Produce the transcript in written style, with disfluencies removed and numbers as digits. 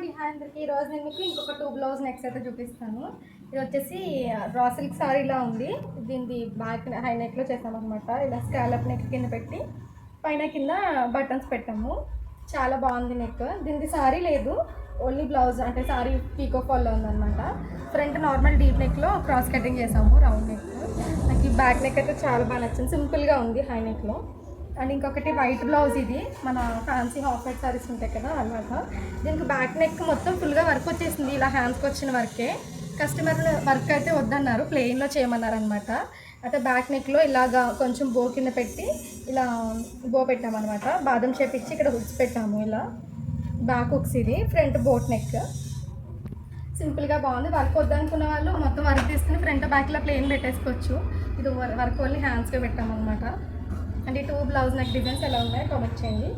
అండి, హాయ్ అందరికి. ఈరోజు నేను మీకు ఇంకొక 2 బ్లౌజ్ నెక్స్ అయితే చూపిస్తాను. ఇది వచ్చేసి రా సిల్క్ సారీలా ఉంది. దీనిది బ్యాక్ హై నెక్లో చేసామన్నమాట. ఇలా స్కాలప్ నెక్ కింద పెట్టి పైన కింద బటన్స్ పెట్టాము. చాలా బాగుంది నెక్. దీనికి సారీ లేదు, ఓన్లీ బ్లౌజ్ అంటే సారీ పీకో ఫాల్లో ఉందన్నమాట. ఫ్రంట్ నార్మల్ డీప్ నెక్లో క్రాస్ కటింగ్ చేసాము, రౌండ్ నెక్. నాకు ఈ బ్యాక్ నెక్ అయితే చాలా బాగా నచ్చింది, సింపుల్గా ఉంది హై నెక్లో. అండ్ ఇంకొకటి వైట్ బ్లౌజ్, ఇది మన ఫ్యాన్సీ హాఫ్ వైట్ సారీస్ ఉంటాయి కదా అలాగ. దీనికి బ్యాక్ నెక్ మొత్తం ఫుల్గా వర్క్ వచ్చేసింది, ఇలా హ్యాండ్స్కి వచ్చిన వర్కే. కస్టమర్ వర్క్ అయితే వద్దన్నారు, ప్లెయిన్లో చేయమన్నారు అనమాట. అయితే బ్యాక్ నెక్లో ఇలాగా కొంచెం బో కింద పెట్టి ఇలా బో పెట్టామన్నమాట. బాదం షేప్ ఇచ్చి ఇక్కడ హుక్స్ పెట్టాము. ఇలా బ్యాక్ హుక్స్, ఇది ఫ్రంట్ బోట్ నెక్. సింపుల్గా బాగుంది. వర్క్ వద్దనుకున్న వాళ్ళు మొత్తం వర్క్ తీసుకుని ఫ్రంట్ బ్యాక్లో ప్లెయిన్ పెట్టేసుకోవచ్చు. ఇది వర్క్ ఓన్లీ హ్యాండ్స్గా పెట్టామన్నమాట. అండ్ ఈ 2 బ్లౌజ్ నెక్ డిజైన్స్ ఎలా ఉన్నాయో కామెంట్ చేయండి.